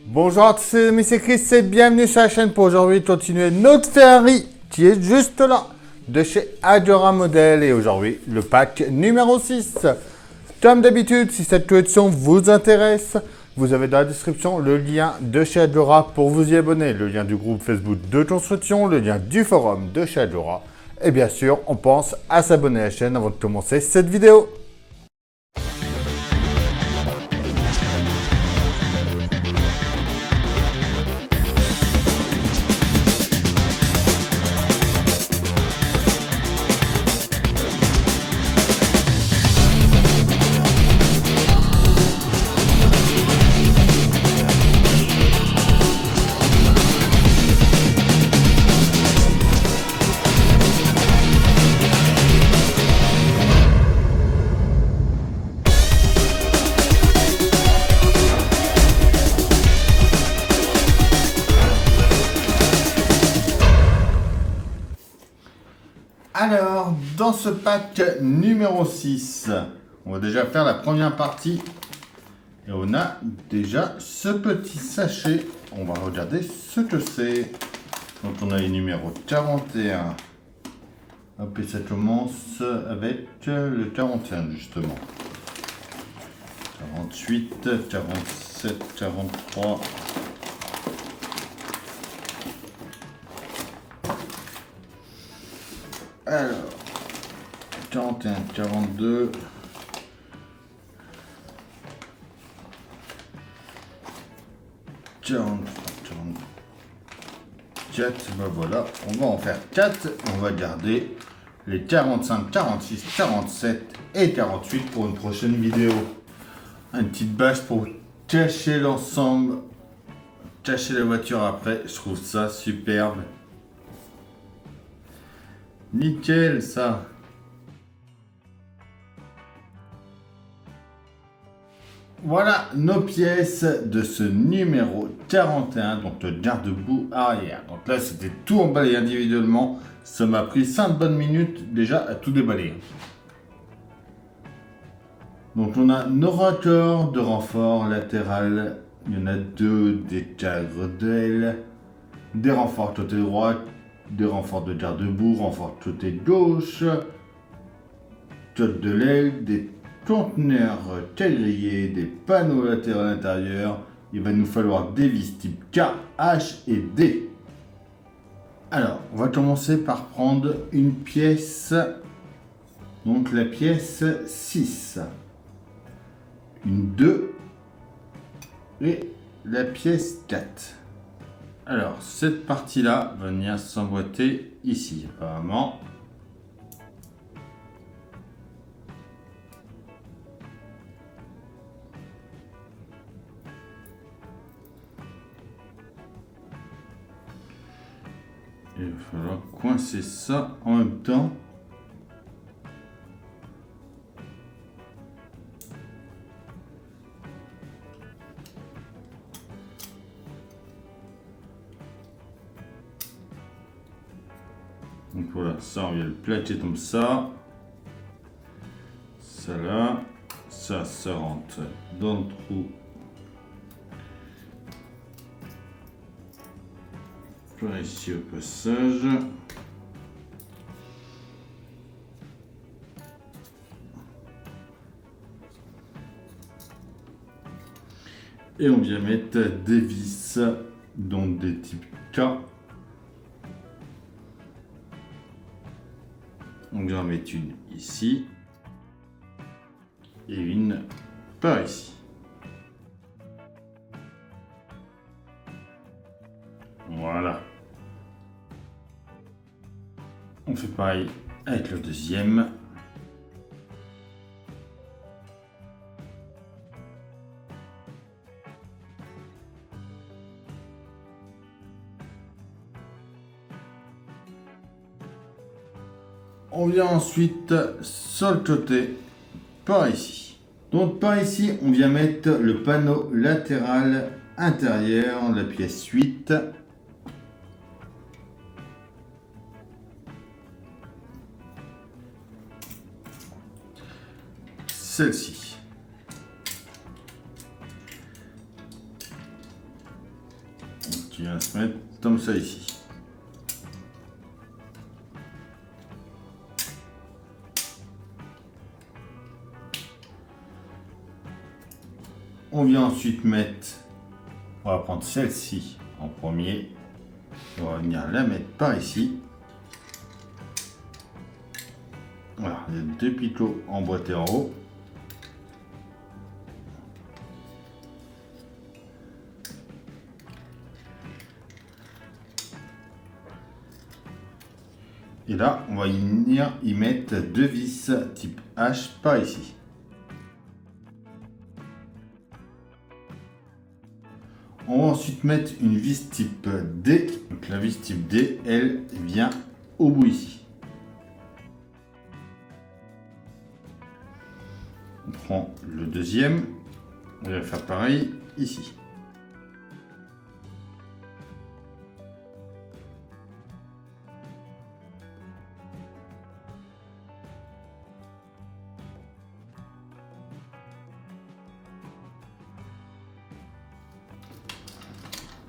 Bonjour à tous, c'est Chris et bienvenue sur la chaîne pour aujourd'hui continuer notre Ferrari qui est juste là de chez Adora Model et aujourd'hui le pack numéro 6. Comme d'habitude, si cette collection vous intéresse, vous avez dans la description le lien de chez Adora pour vous y abonner, le lien du groupe Facebook de construction, le lien du forum de chez Adora et bien sûr on pense à s'abonner à la chaîne avant de commencer cette vidéo. Alors, dans ce pack numéro 6, on va déjà faire la première partie. Et on a déjà ce petit sachet. On va regarder ce que c'est. Donc on a les numéros 41. Hop, et ça commence avec le 41 justement. 48, 47, 43. Alors, 41, 42, 43, 44, ben voilà, on va en faire 4, on va garder les 45, 46, 47 et 48 pour une prochaine vidéo. Une petite bâche pour cacher l'ensemble, cacher la voiture après, je trouve ça superbe. Nickel ça. Voilà nos pièces de ce numéro 41, donc le garde-boue arrière. Donc là c'était tout emballé individuellement. Ça m'a pris 5 bonnes minutes déjà à tout déballer. Donc on a nos raccords de renfort latéral. Il y en a 2, des cadres d'aile, des renforts côté droit, des renforts de garde-boue, renforts côté gauche, côte de l'aile, des conteneurs quadrillés, des panneaux latéraux à l'intérieur. Il va nous falloir des vis type K, H et D. Alors, on va commencer par prendre une pièce, donc la pièce 6, une 2 et la pièce 4. Alors, cette partie-là va venir s'emboîter ici, apparemment. Il va falloir coincer ça en même temps. Donc voilà, ça on vient le plaquer comme ça. Ça là, ça rentre dans le trou. Par ici au passage. Et on vient mettre des vis, donc des types K. On vient en mettre une ici et une par ici. Voilà. On fait pareil avec le deuxième. On vient ensuite sur le côté par ici. Donc par ici, on vient mettre le panneau latéral intérieur, la pièce 8. Celle-ci. se mettre comme ça ici. On vient ensuite mettre, on va prendre celle-ci en premier. On va venir la mettre par ici. Voilà, il y a deux picots emboîtés en haut. Et là, on va venir y mettre deux vis type H par ici. On va ensuite mettre une vis type D. Donc la vis type D, elle vient au bout ici. On prend le deuxième. On va faire pareil ici.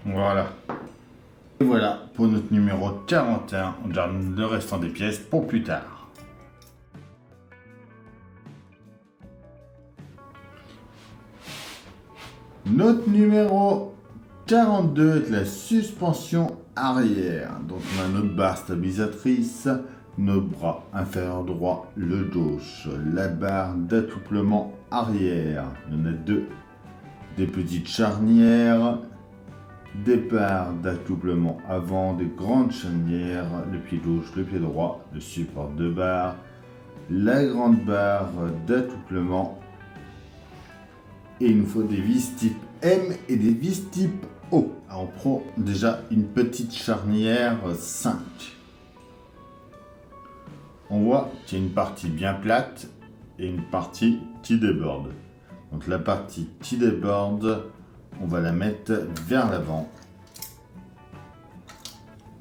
Voilà. Et voilà pour notre numéro 41. On garde le restant des pièces pour plus tard. Notre numéro 42 est la suspension arrière. Donc on a notre barre stabilisatrice, nos bras inférieur droit, le gauche, la barre d'accouplement arrière. Il y en a deux. Des petites charnières. Des barres d'accouplement avant, des grandes charnières, le pied gauche, le pied droit, le support de barre, la grande barre d'accouplement. Et il nous faut des vis type M et des vis type O. Alors on prend déjà une petite charnière 5. On voit qu'il y a une partie bien plate et une partie qui déborde. Donc la partie qui déborde, on va la mettre vers l'avant.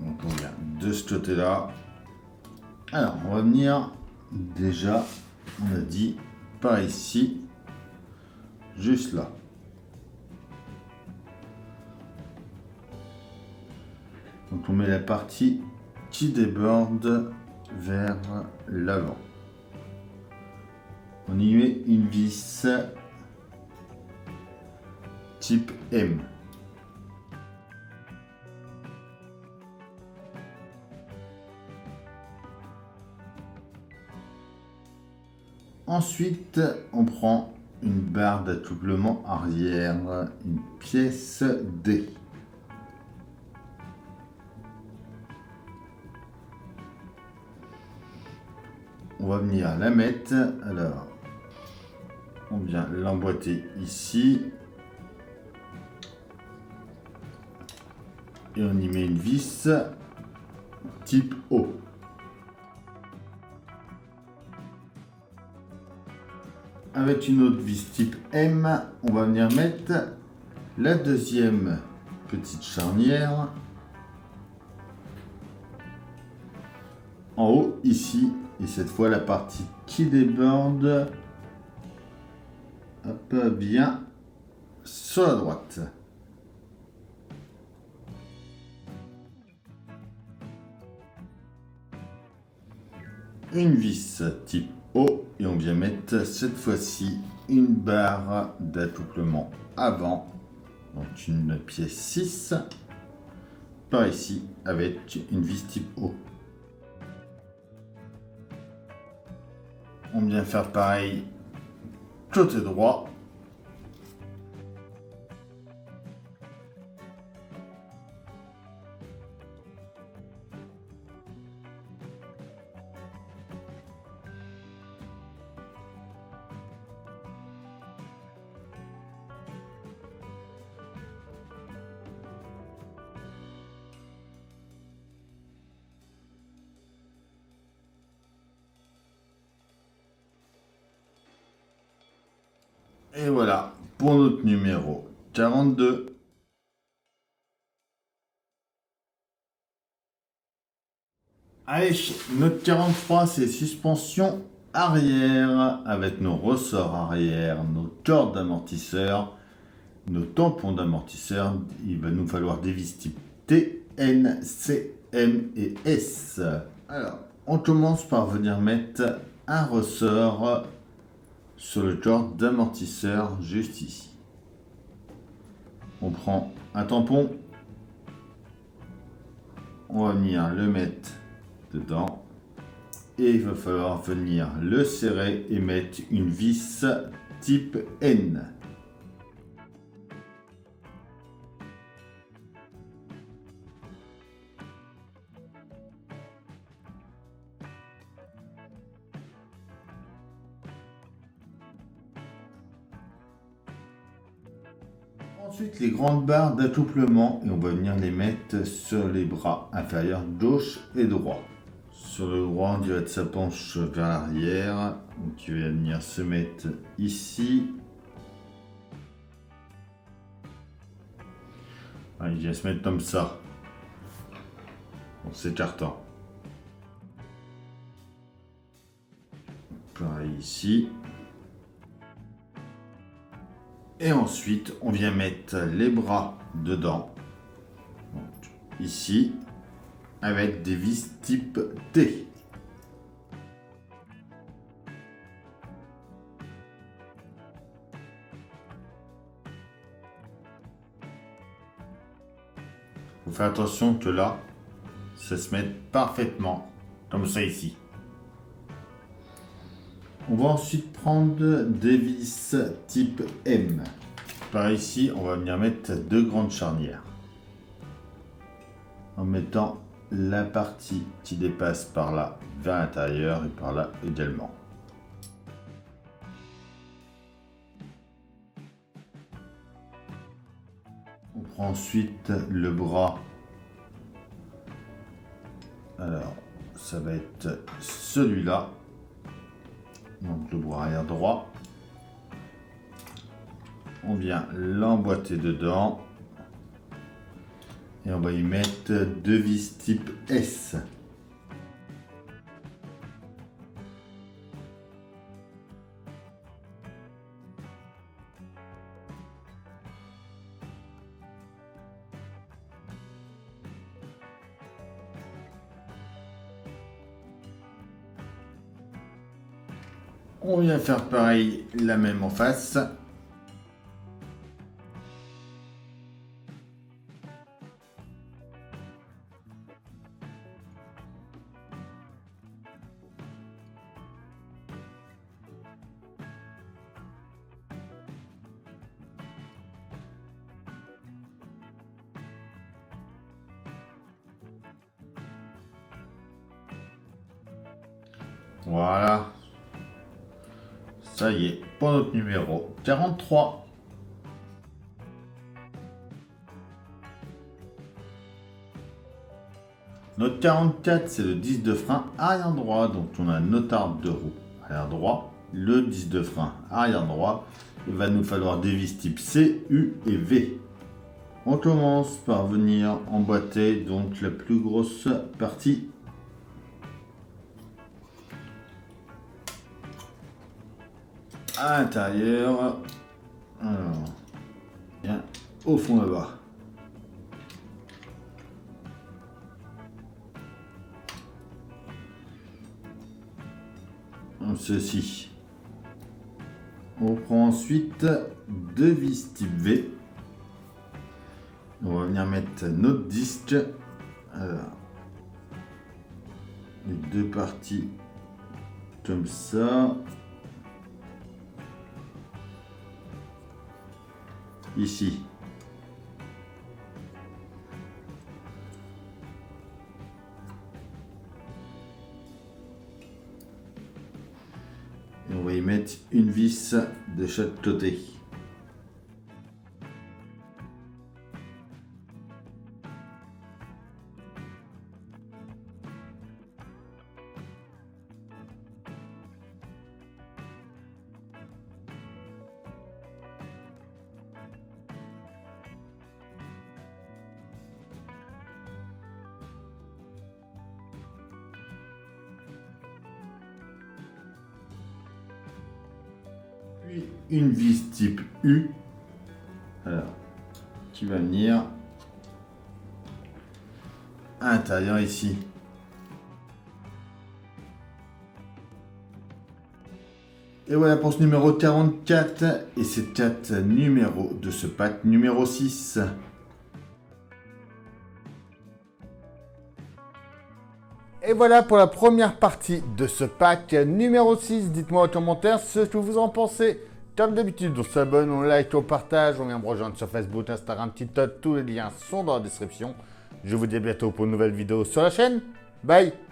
Donc on vient de ce côté-là. Alors on va venir déjà, on a dit, par ici, juste là. Donc on met la partie qui déborde vers l'avant. On y met une vis type M. Ensuite, on prend une barre d'accouplement arrière, une pièce D. On va venir la mettre, alors on vient l'emboîter ici. Et on y met une vis type O. Avec une autre vis type M, on va venir mettre la deuxième petite charnière en haut ici. Et cette fois la partie qui déborde vient sur la droite. Une vis type O et on vient mettre cette fois-ci une barre d'accouplement avant, donc une pièce 6 par ici avec une vis type O. On vient faire pareil côté droit. Et voilà pour notre numéro 42. Allez, notre 43, c'est suspension arrière avec nos ressorts arrière, nos cordes d'amortisseur, nos tampons d'amortisseur. Il va nous falloir des vis type T, N, C, M et S. Alors, on commence par venir mettre un ressort sur le genre d'amortisseur juste ici. On prend un tampon, on va venir le mettre dedans et il va falloir venir le serrer et mettre une vis type N. Ensuite, les grandes barres d'accouplement et on va venir les mettre sur les bras inférieurs gauche et droit. Sur le droit, on dirait que ça penche vers l'arrière. Donc, il va venir se mettre ici. Il vient se mettre comme ça, en s'écartant. Pareil ici. Et ensuite, on vient mettre les bras dedans, donc, ici, avec des vis type T. Il faut faire attention que là, ça se mette parfaitement, comme ça ici. On va ensuite prendre des vis type M. Par ici, on va venir mettre deux grandes charnières. En mettant la partie qui dépasse par là vers l'intérieur et par là également. On prend ensuite le bras. Alors, ça va être celui-là. Donc le bras arrière droit. On vient l'emboîter dedans. Et on va y mettre deux vis type S. On vient faire pareil, la même en face. Voilà. Ça y est, pour notre numéro 43. Notre 44, c'est le 10 de frein arrière droit. Donc on a notre arbre de roue arrière droit, le 10 de frein arrière droit. Il va nous falloir des vis type C, U et V. On commence par venir emboîter donc la plus grosse partie. À l'intérieur, alors, bien au fond là-bas. Ceci. On prend ensuite deux vis type V. On va venir mettre notre disque. Alors, les deux parties comme ça. Ici. Et on va y mettre une vis de chaque côté. Puis une vis type U. Alors, qui va venir à l'intérieur ici. Et voilà pour ce numéro 44 et ces 4 numéros de ce pack numéro 6. Et voilà pour la première partie de ce pack numéro 6. Dites-moi en commentaire ce que vous en pensez. Comme d'habitude, on s'abonne, on like, on partage, on vient me rejoindre sur Facebook, Instagram, TikTok. Tous les liens sont dans la description. Je vous dis à bientôt pour une nouvelle vidéo sur la chaîne. Bye!